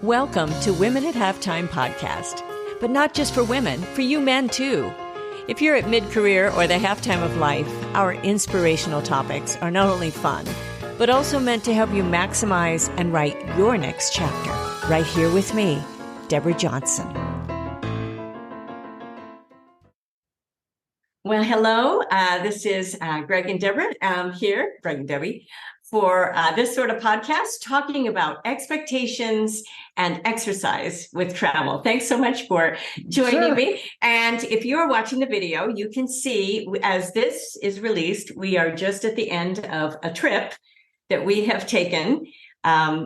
Welcome to Women at Halftime podcast, but not just for women, for you men too. If you're at mid-career or the halftime of life, our inspirational topics are not only fun, but also meant to help you maximize and write your next chapter. Right here with me, Deborah Johnson. Well, hello. This is Greg and Deborah here, Greg and Debbie, for this sort of podcast talking about expectations and exercise with travel. Thanks so much for joining me. And if you're watching the video, you can see as this is released, we are just at the end of a trip that we have taken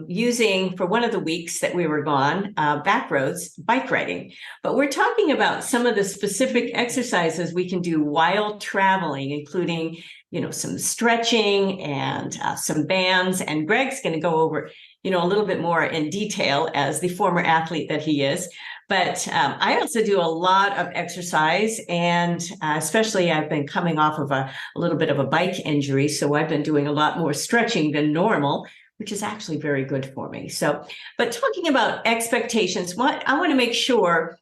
using for one of the weeks that we were gone, Backroads Bike riding. But we're talking about some of the specific exercises we can do while traveling, including, some stretching and some bands. And Greg's going to go over, a little bit more in detail as the former athlete that he is. But I also do a lot of exercise, and especially I've been coming off of a little bit of a bike injury. So I've been doing a lot more stretching than normal, which is actually very good for me. But talking about expectations, I want to make sure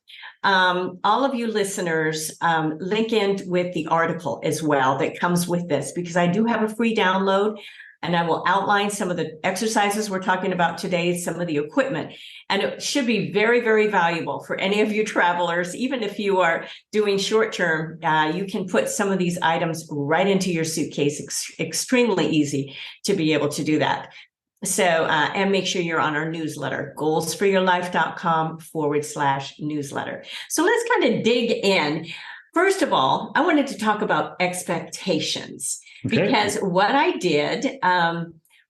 all of you listeners link in with the article as well that comes with this, because I do have a free download and I will outline some of the exercises we're talking about today, some of the equipment, and it should be very, very valuable for any of you travelers. Even if you are doing short term, you can put some of these items right into your suitcase. Extremely easy to be able to do that. So, and make sure you're on our newsletter, goalsforyourlife.com/newsletter. So let's kind of dig in. First of all, I wanted to talk about expectations, because what I did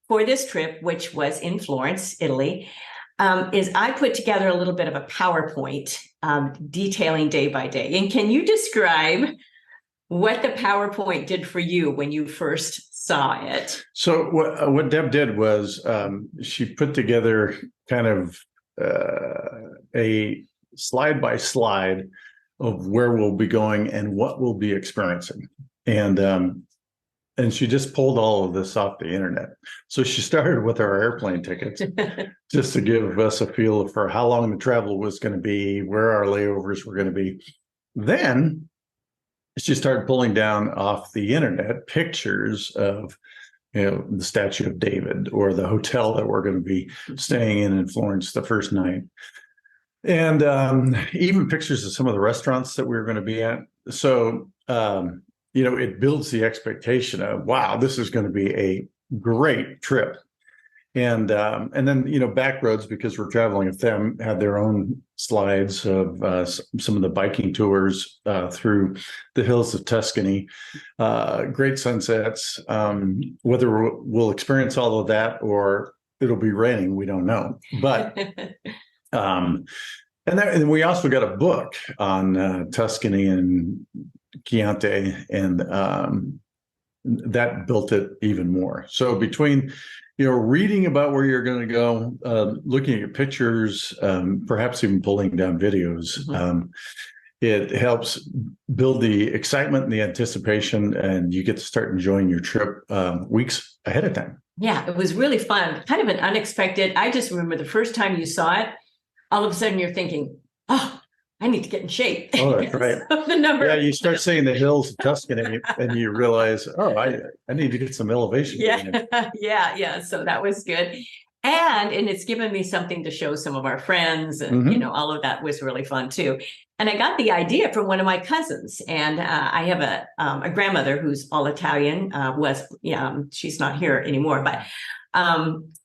for this trip, which was in Florence, Italy, is I put together a little bit of a PowerPoint detailing day by day. And can you describe what the PowerPoint did for you when you first saw it? So what Deb did was she put together kind of a slide by slide of where we'll be going and what we'll be experiencing. And she just pulled all of this off the internet. So she started with our airplane tickets just to give us a feel for how long the travel was going to be, where our layovers were going to be. Then she started pulling down off the internet pictures of, the Statue of David or the hotel that we're going to be staying in Florence the first night. And even pictures of some of the restaurants that we were going to be at. So, it builds the expectation of, wow, this is going to be a great trip. And then, Backroads, because we're traveling with them, had their own slides of some of the biking tours through the hills of Tuscany, great sunsets. Whether we'll experience all of that or it'll be raining, we don't know. But and we also got a book on Tuscany and Chianti, and that built it even more. So between reading about where you're going to go, looking at pictures, perhaps even pulling down videos, it helps build the excitement and the anticipation, and you get to start enjoying your trip weeks ahead of time. Yeah, it was really fun. Kind of an unexpected. I just remember the first time you saw it, all of a sudden you're thinking, oh, I need to get in shape. Oh, that's right. You start seeing the hills of Tuscany and you realize, oh, I need to get some elevation. Yeah. So that was good. And it's given me something to show some of our friends, and, all of that was really fun too. And I got the idea from one of my cousins, and I have a grandmother who's all Italian, she's not here anymore, but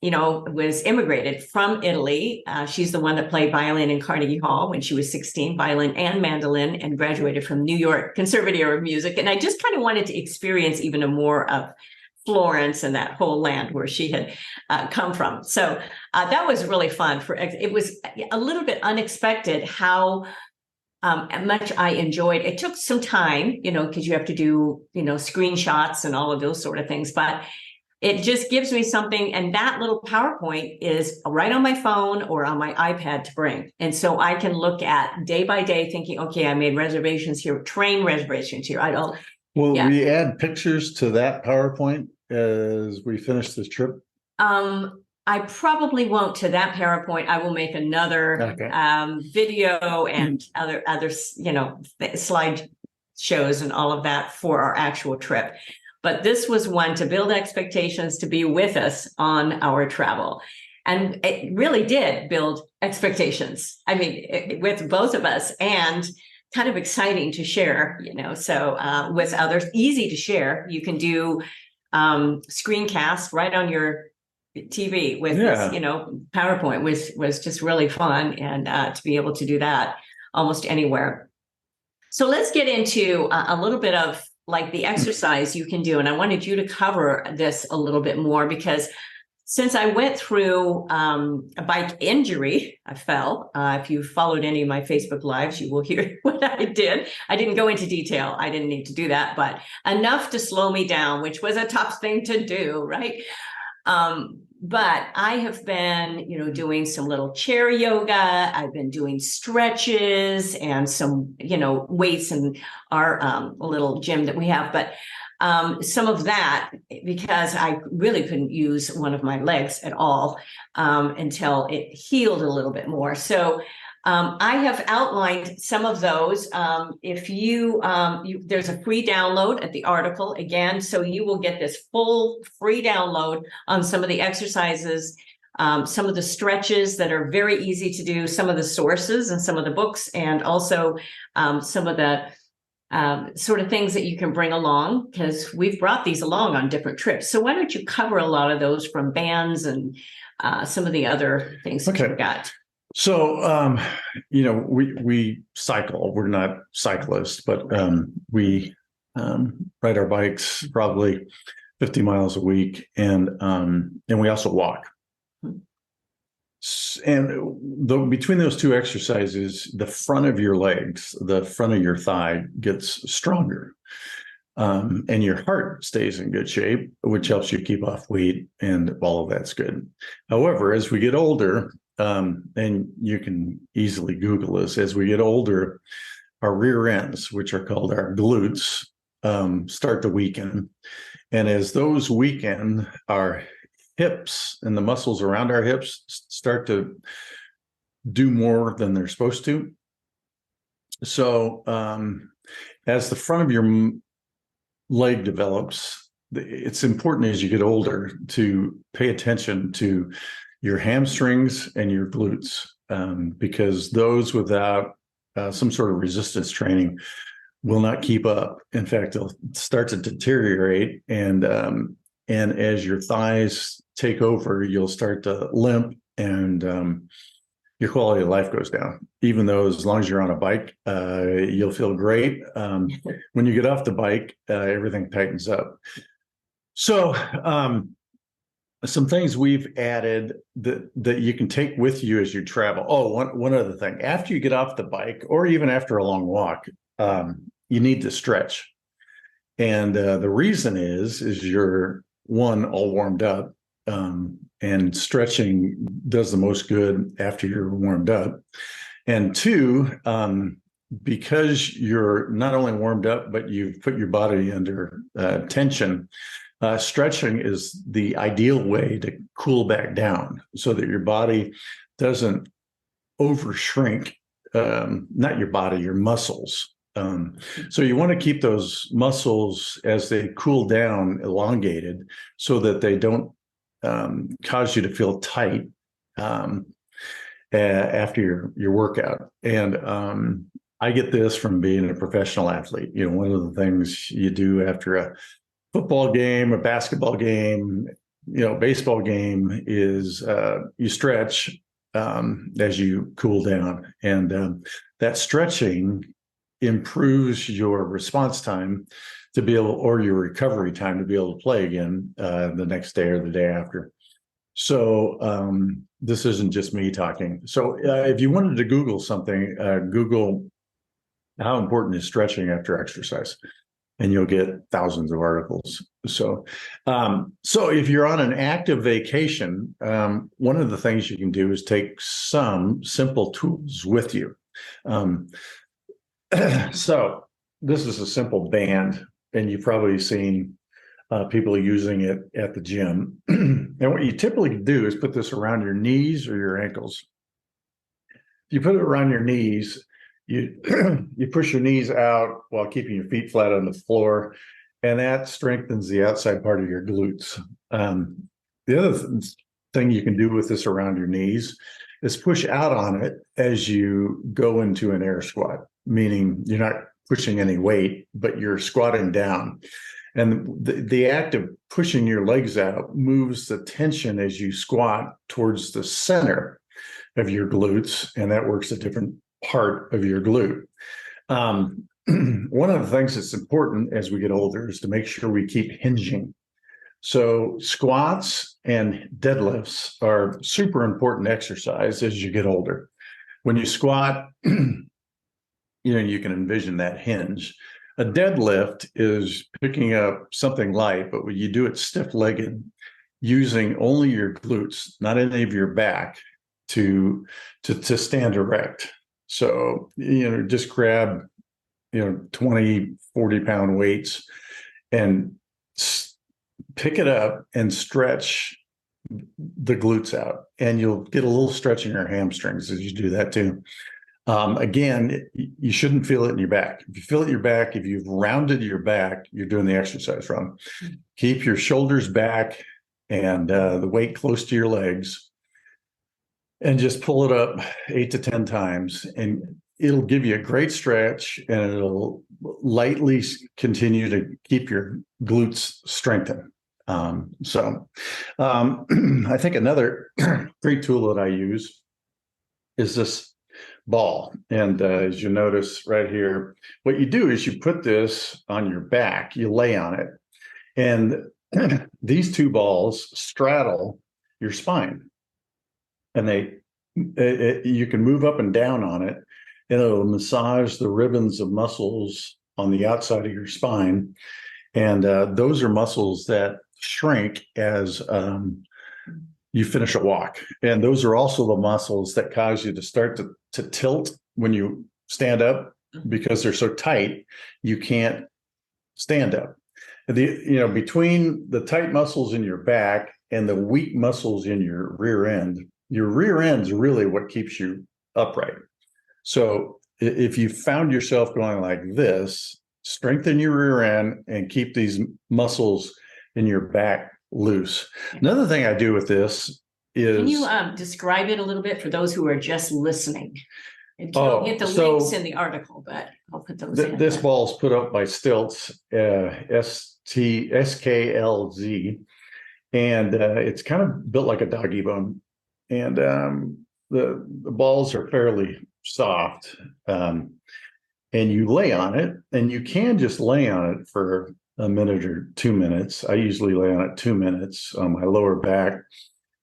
was immigrated from Italy. She's the one that played violin in Carnegie Hall when she was 16, violin and mandolin, and graduated from New York Conservatory of Music. And I just kind of wanted to experience even more of Florence and that whole land where she had come from. So that was really fun. It was a little bit unexpected how much I enjoyed. It took some time, because you have to do, screenshots and all of those sort of things, but it just gives me something. And that little PowerPoint is right on my phone or on my iPad to bring. And so I can look at day by day thinking, okay, I made reservations here, train reservations here. Will we add pictures to that PowerPoint as we finish this trip? I probably won't to that PowerPoint. I will make another video and other slide shows and all of that for our actual trip. But this was one to build expectations, to be with us on our travel. And it really did build expectations. I mean, with both of us, and kind of exciting to share, so with others, easy to share. You can do screencast right on your TV with this, PowerPoint was just really fun, and to be able to do that almost anywhere. So let's get into a little bit of like the exercise you can do. And I wanted you to cover this a little bit more, because since I went through a bike injury, I fell. If you followed any of my Facebook lives, you will hear what I did. I didn't go into detail. I didn't need to do that, but enough to slow me down, which was a tough thing to do, right? But I have been, doing some little chair yoga. I've been doing stretches and some, weights in our little gym that we have. But some of that, because I really couldn't use one of my legs at all until it healed a little bit more. So I have outlined some of those. If you, there's a free download at the article again, so you will get this full free download on some of the exercises, some of the stretches that are very easy to do, some of the sources and some of the books, and also some of the sort of things that you can bring along, because we've brought these along on different trips. So why don't you cover a lot of those from bands and some of the other things that you've got? So, we cycle. We're not cyclists, but we ride our bikes probably 50 miles a week, and we also walk. And between those two exercises, the front of your legs, the front of your thigh gets stronger, and your heart stays in good shape, which helps you keep off weight, and all of that's good. However, as we get older, and you can easily Google this, as we get older, our rear ends, which are called our glutes, start to weaken. And as those weaken, our hips and the muscles around our hips start to do more than they're supposed to. So as the front of your leg develops, it's important as you get older to pay attention to your hamstrings and your glutes, because those without some sort of resistance training will not keep up. In fact, they'll start to deteriorate, and as your thighs take over, you'll start to limp, and your quality of life goes down. Even though as long as you're on a bike, you'll feel great. When you get off the bike, everything tightens up. So some things we've added that you can take with you as you travel. Oh, one other thing. After you get off the bike, or even after a long walk, you need to stretch. And the reason is you're, one, all warmed up, and stretching does the most good after you're warmed up. And two, because you're not only warmed up, but you've put your body under tension, stretching is the ideal way to cool back down so that your body doesn't overshrink, not your body, your muscles. So you want to keep those muscles, as they cool down, elongated, so that they don't cause you to feel tight after your workout. And I get this from being a professional athlete. One of the things you do after a football game, a basketball game, baseball game is you stretch as you cool down, and that stretching improves your response time to be able, or your recovery time to be able to play again the next day or the day after. So this isn't just me talking. So if you wanted to Google something, Google how important is stretching after exercise, and you'll get thousands of articles. So if you're on an active vacation, one of the things you can do is take some simple tools with you. So this is a simple band, and you've probably seen people using it at the gym. And what you typically do is put this around your knees or your ankles. You put it around your knees, you you push your knees out while keeping your feet flat on the floor, and that strengthens the outside part of your glutes. The other thing you can do with this around your knees is push out on it as you go into an air squat, meaning you're not pushing any weight, but you're squatting down. And the act of pushing your legs out moves the tension as you squat towards the center of your glutes, and that works a different part of your glute. One of the things that's important as we get older is to make sure we keep hinging. So squats and deadlifts are super important exercise as you get older. When you squat, you can envision that hinge. A deadlift is picking up something light, but when you do it stiff-legged, using only your glutes, not any of your back, to stand erect. So, just grab, 20, 40-pound weights and pick it up and stretch the glutes out. And you'll get a little stretch in your hamstrings as you do that too. Again, you shouldn't feel it in your back. If you feel it in your back, if you've rounded your back, you're doing the exercise wrong. Keep your shoulders back and the weight close to your legs, and just pull it up 8 to 10 times. And it'll give you a great stretch, and it'll lightly continue to keep your glutes strengthened. I think another great tool that I use is this ball. And as you notice right here, what you do is you put this on your back, you lay on it, and these two balls straddle your spine. And you can move up and down on it, and it'll massage the ribbons of muscles on the outside of your spine. And those are muscles that shrink as you finish a walk. And those are also the muscles that cause you to start to tilt when you stand up, because they're so tight, you can't stand up. Between the tight muscles in your back and the weak muscles in your rear end is really what keeps you upright. So if you found yourself going like this, strengthen your rear end and keep these muscles in your back loose. Another thing I do with this is... Can you describe it a little bit for those who are just listening? And don't get the links in the article, but I'll put those in. This ball is put up by Stilts, SKLZ, and it's kind of built like a doggy bone. And the balls are fairly soft, and you lay on it, and you can just lay on it for a minute or 2 minutes. I usually lay on it 2 minutes on my lower back,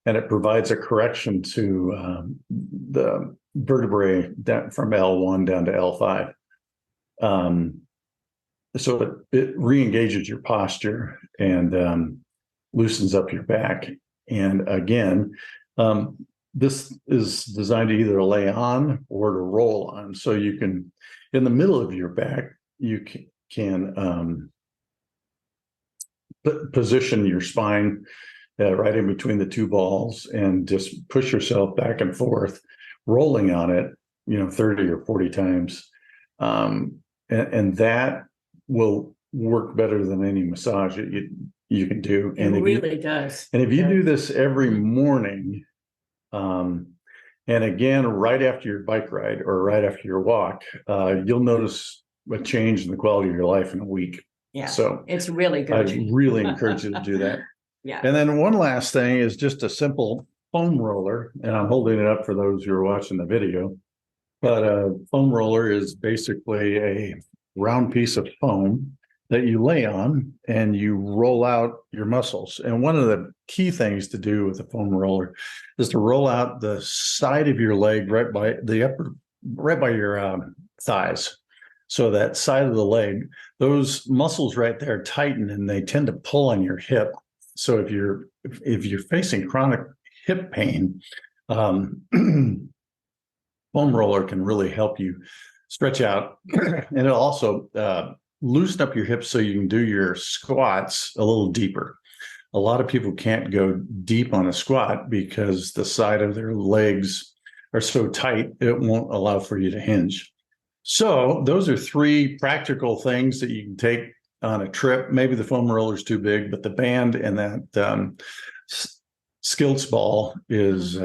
and it provides a correction to the vertebrae from L1 down to L5. So it re-engages your posture and loosens up your back. And again, this is designed to either lay on or to roll on. So you can, in the middle of your back, you can position your spine right in between the two balls and just push yourself back and forth, rolling on it, 30 or 40 times. And that will work better than any massage that you can do. And it really does. And if you do this every morning, and again, right after your bike ride or right after your walk, you'll notice a change in the quality of your life in a week. Yeah. So it's really good. I really encourage you to do that. Yeah. And then one last thing is just a simple foam roller. And I'm holding it up for those who are watching the video. But a foam roller is basically a round piece of foam that you lay on and you roll out your muscles. And one of the key things to do with a foam roller is to roll out the side of your leg right by your thighs. So that side of the leg, those muscles right there tighten and they tend to pull on your hip. So if you're facing chronic hip pain, foam roller can really help you stretch out, and it'll also loosen up your hips so you can do your squats a little deeper. A lot of people can't go deep on a squat because the side of their legs are so tight, it won't allow for you to hinge. So those are three practical things that you can take on a trip. Maybe the foam roller is too big, but the band and that skills ball is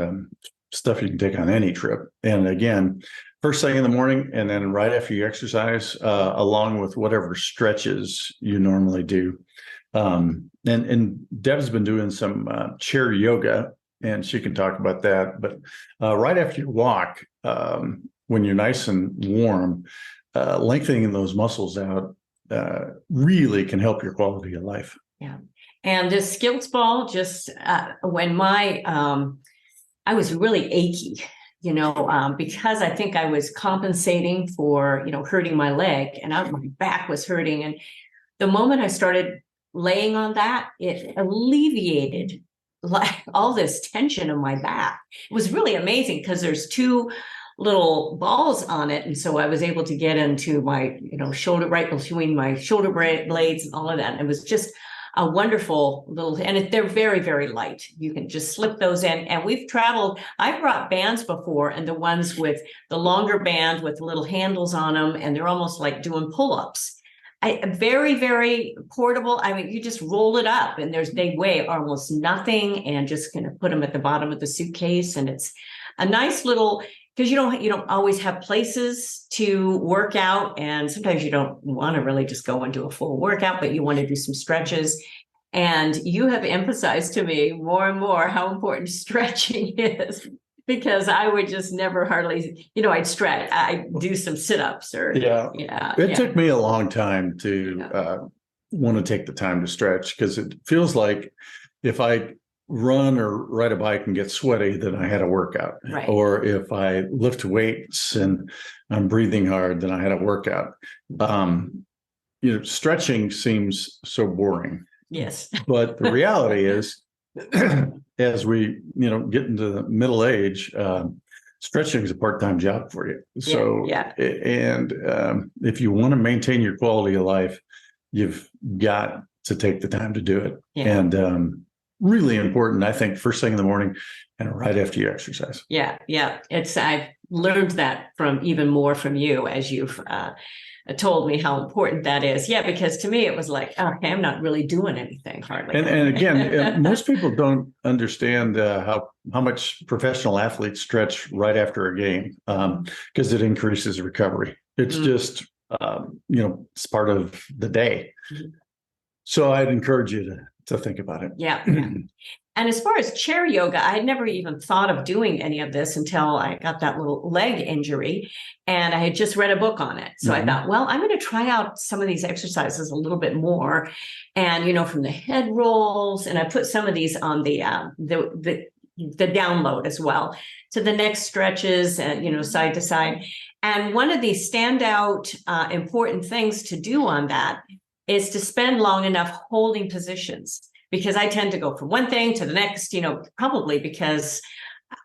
stuff you can take on any trip. And again, first thing in the morning and then right after you exercise, along with whatever stretches you normally do. And Deb's been doing some chair yoga, and she can talk about that. But right after you walk, when you're nice and warm, lengthening those muscles out really can help your quality of life. Yeah. And this skills ball, just when I was really achy, because I think I was compensating for, hurting my leg, and my back was hurting. And the moment I started laying on that, it alleviated like all this tension in my back. It was really amazing because there's two little balls on it. And so I was able to get into my, shoulder, right between my shoulder blades and all of that. And it was just a wonderful little, and they're very, very light. You can just slip those in. And we've traveled, I've brought bands before, and the ones with the longer band with little handles on them, and they're almost like doing pull-ups. Very, very portable. I mean, you just roll it up, and they weigh almost nothing, and just kind of put them at the bottom of the suitcase. And it's a nice little, because you don't always have places to work out, and sometimes you don't want to really just go and do a full workout, but you want to do some stretches. And you have emphasized to me more and more how important stretching is, because I would just never hardly, I'd stretch, I'd do some sit-ups or It took me a long time to want to take the time to stretch, because it feels like if I run or ride a bike and get sweaty, then I had a workout. Right. Or if I lift weights and I'm breathing hard, then I had a workout. Stretching seems so boring. Yes. But the reality is, as we, get into the middle age, stretching is a part-time job for you. So, and if you want to maintain your quality of life, you've got to take the time to do it. Yeah. And really important, I think, first thing in the morning and right after you exercise. Yeah. I've learned that even more from you as you've told me how important that is. Yeah, because to me it was like, okay, I'm not really doing anything hardly. And again, most people don't understand how much professional athletes stretch right after a game, because it increases recovery. It's just it's part of the day. Mm-hmm. So I'd encourage you to think about it. Yeah. And as far as chair yoga, I had never even thought of doing any of this until I got that little leg injury, and I had just read a book on it. So I thought, well, I'm going to try out some of these exercises a little bit more. And, from the head rolls, and I put some of these on the download as well. So the neck stretches and, side to side. And one of the standout important things to do on that is to spend long enough holding positions, because I tend to go from one thing to the next, probably because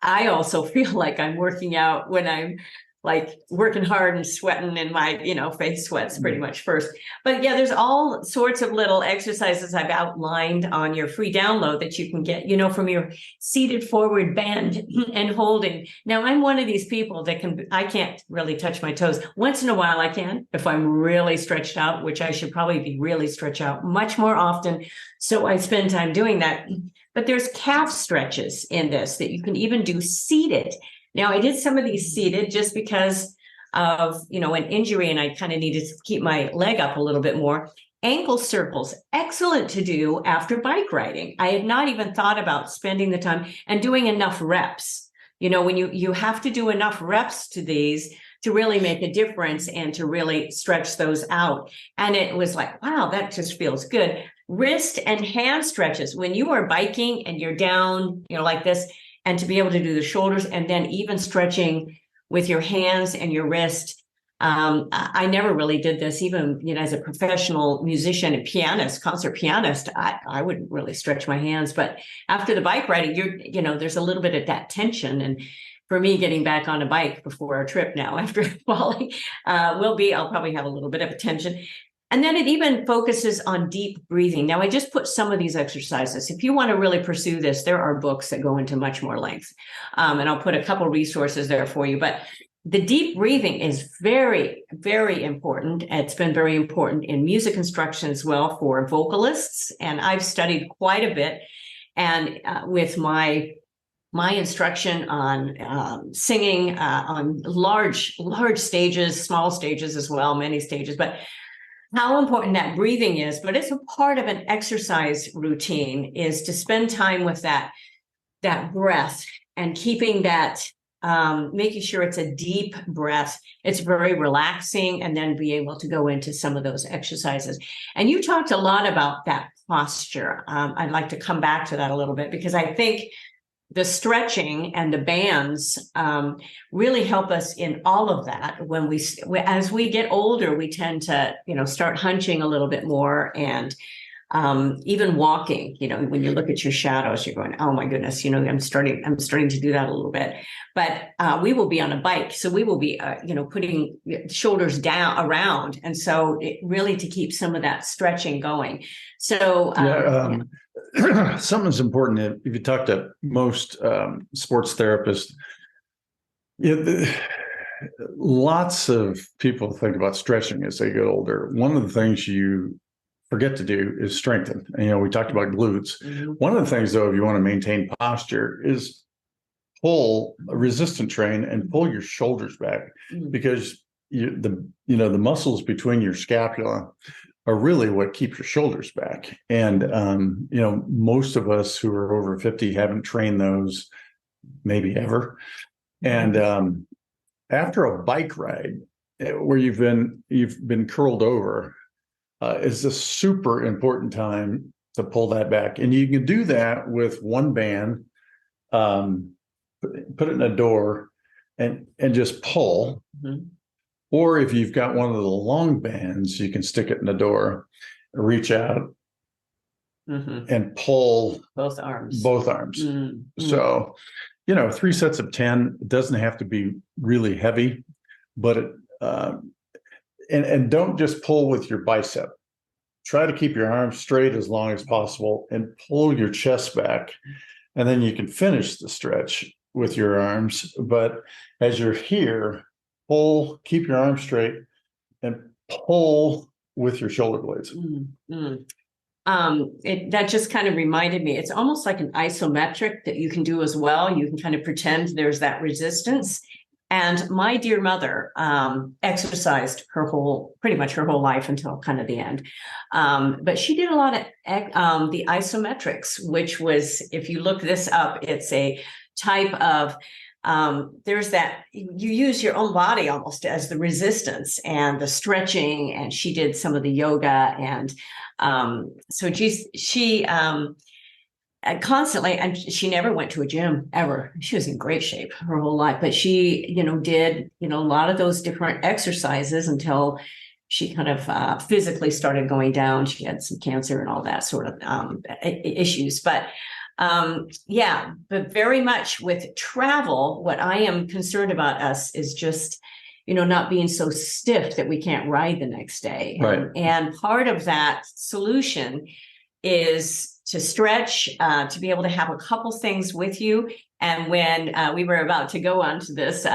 I also feel like I'm working out when I'm like working hard and sweating, and my, face sweats pretty much first. But yeah, there's all sorts of little exercises I've outlined on your free download that you can get, from your seated forward bend and holding. Now, I'm one of these people that I can't really touch my toes. Once in a while I can, if I'm really stretched out, which I should probably be really stretched out much more often. So I spend time doing that. But there's calf stretches in this that you can even do seated. Now, I did some of these seated just because of, an injury, and I kind of needed to keep my leg up a little bit more. Ankle circles, excellent to do after bike riding. I had not even thought about spending the time and doing enough reps. When you have to do enough reps to these to really make a difference and to really stretch those out. And it was like, wow, that just feels good. Wrist and hand stretches. When you are biking and you're down, like this, and to be able to do the shoulders, and then even stretching with your hands and your wrist. I never really did this, even, as a professional musician and pianist, concert pianist, I wouldn't really stretch my hands. But after the bike riding, there's a little bit of that tension. And for me, getting back on a bike before our trip now, after falling, I'll probably have a little bit of a tension. And then it even focuses on deep breathing. Now, I just put some of these exercises. If you want to really pursue this, there are books that go into much more length. And I'll put a couple resources there for you. But the deep breathing is very, very important. It's been very important in music instruction as well for vocalists. And I've studied quite a bit. And with my instruction on singing on large stages, small stages as well, many stages, but how important that breathing is, but it's a part of an exercise routine is to spend time with that breath and keeping that, making sure it's a deep breath. It's very relaxing, and then be able to go into some of those exercises. And you talked a lot about that posture. I'd like to come back to that a little bit because I think the stretching and the bands really help us in all of that. As we get older, we tend to, start hunching a little bit more, and even walking. When you look at your shadows, you're going, "Oh my goodness!" I'm starting to do that a little bit. But we will be on a bike, so we will be, putting shoulders down around, and so it really to keep some of that stretching going. So something's important. If you talk to most sports therapists, lots of people think about stretching as they get older. One of the things you forget to do is strengthen. We talked about glutes. Mm-hmm. One of the things, though, if you want to maintain posture, is pull a resistant train and pull your shoulders back, because the muscles between your scapula are really what keep your shoulders back. And, most of us who are over 50 haven't trained those maybe ever. And after a bike ride where you've been curled over, is a super important time to pull that back. And you can do that with one band, put it in a door and just pull. Mm-hmm. Or if you've got one of the long bands, you can stick it in the door, reach out, and pull both arms. Mm-hmm. So, 3 sets of 10. It doesn't have to be really heavy, but and don't just pull with your bicep. Try to keep your arms straight as long as possible and pull your chest back. And then you can finish the stretch with your arms. But as you're here, keep your arms straight and pull with your shoulder blades. That just kind of reminded me, it's almost like an isometric that you can do as well. You can kind of pretend there's that resistance. And my dear mother exercised pretty much her whole life until kind of the end. But she did a lot of the isometrics, which was, if you look this up, it's a type of, there's that, you use your own body almost as the resistance and the stretching. And she did some of the yoga. And so she constantly, and she never went to a gym ever. She was in great shape her whole life, but she, did, a lot of those different exercises until she kind of physically started going down. She had some cancer and all that sort of issues. But but very much with travel, what I am concerned about us is just, not being so stiff that we can't ride the next day. Right. And part of that solution is to stretch, to be able to have a couple things with you. And when we were about to go on to this,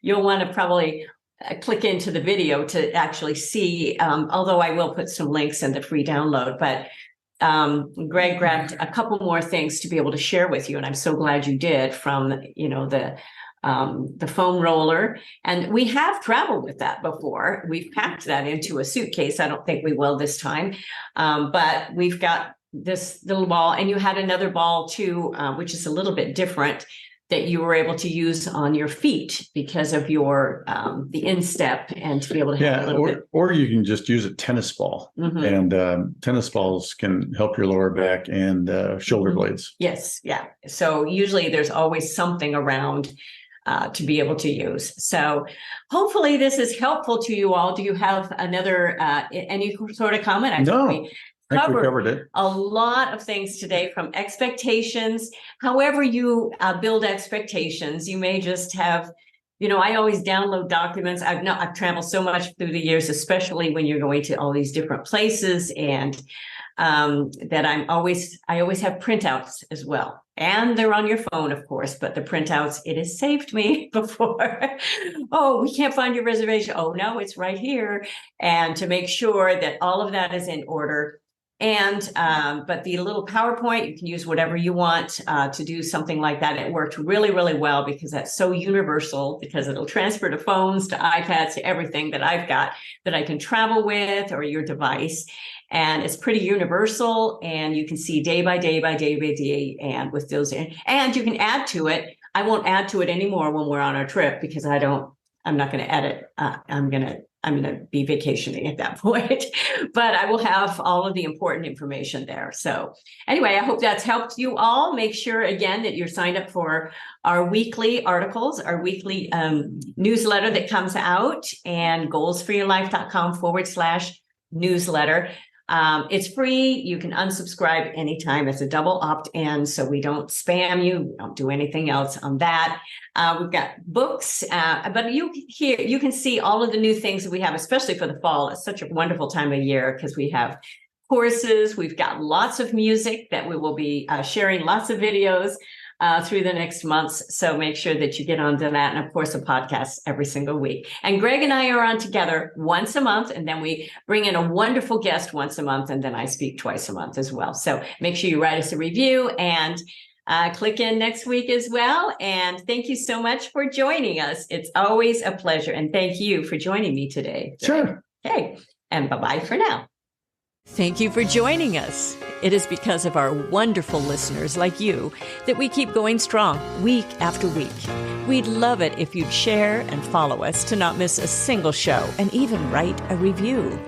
you'll want to probably click into the video to actually see, although I will put some links in the free download, but Greg grabbed a couple more things to be able to share with you. And I'm so glad you did, from, the foam roller. And we have traveled with that before. We've packed that into a suitcase. I don't think we will this time. But we've got this little ball, and you had another ball too, which is a little bit different, that you were able to use on your feet because of your the instep, and to be able to have a little bit. Or you can just use a tennis ball, and tennis balls can help your lower back and shoulder blades. Yes, yeah. So usually there's always something around to be able to use. So hopefully this is helpful to you all. Do you have another any sort of comment? No. I think we covered it. A lot of things today, from expectations. However you build expectations, you may just have I always download documents. I've traveled so much through the years, especially when you're going to all these different places, and that I always have printouts as well. And they're on your phone, of course, but the printouts, it has saved me before. Oh, we can't find your reservation. Oh, no, it's right here. And to make sure that all of that is in order. And but the little PowerPoint, you can use whatever you want to do something like that. It worked really, really well because that's so universal, because it'll transfer to phones, to iPads, to everything that I've got that I can travel with, or your device. And it's pretty universal, and you can see day by day by day by day. And with those, and you can add to it. I won't add to it anymore when we're on our trip, because I'm not going to edit. I'm going to be vacationing at that point, but I will have all of the important information there. So anyway, I hope that's helped you all. Make sure again that you're signed up for our weekly articles, our weekly newsletter that comes out, and goalsforyourlife.com/newsletter. It's free. You can unsubscribe anytime. It's a double opt-in, so we don't spam you. We don't do anything else on that. We've got books, but you can see all of the new things that we have, especially for the fall. It's such a wonderful time of year because we have courses. We've got lots of music that we will be sharing, lots of videos through the next months. So make sure that you get onto that. And of course, a podcast every single week. And Greg and I are on together once a month, and then we bring in a wonderful guest once a month, and then I speak twice a month as well. So make sure you write us a review and click in next week as well. And thank you so much for joining us. It's always a pleasure. And thank you for joining me today. Sure. Okay. And bye-bye for now. Thank you for joining us. It is because of our wonderful listeners like you that we keep going strong week after week. We'd love it if you'd share and follow us to not miss a single show, and even write a review.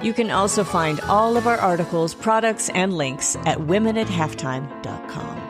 You can also find all of our articles, products, and links at womenathalftime.com.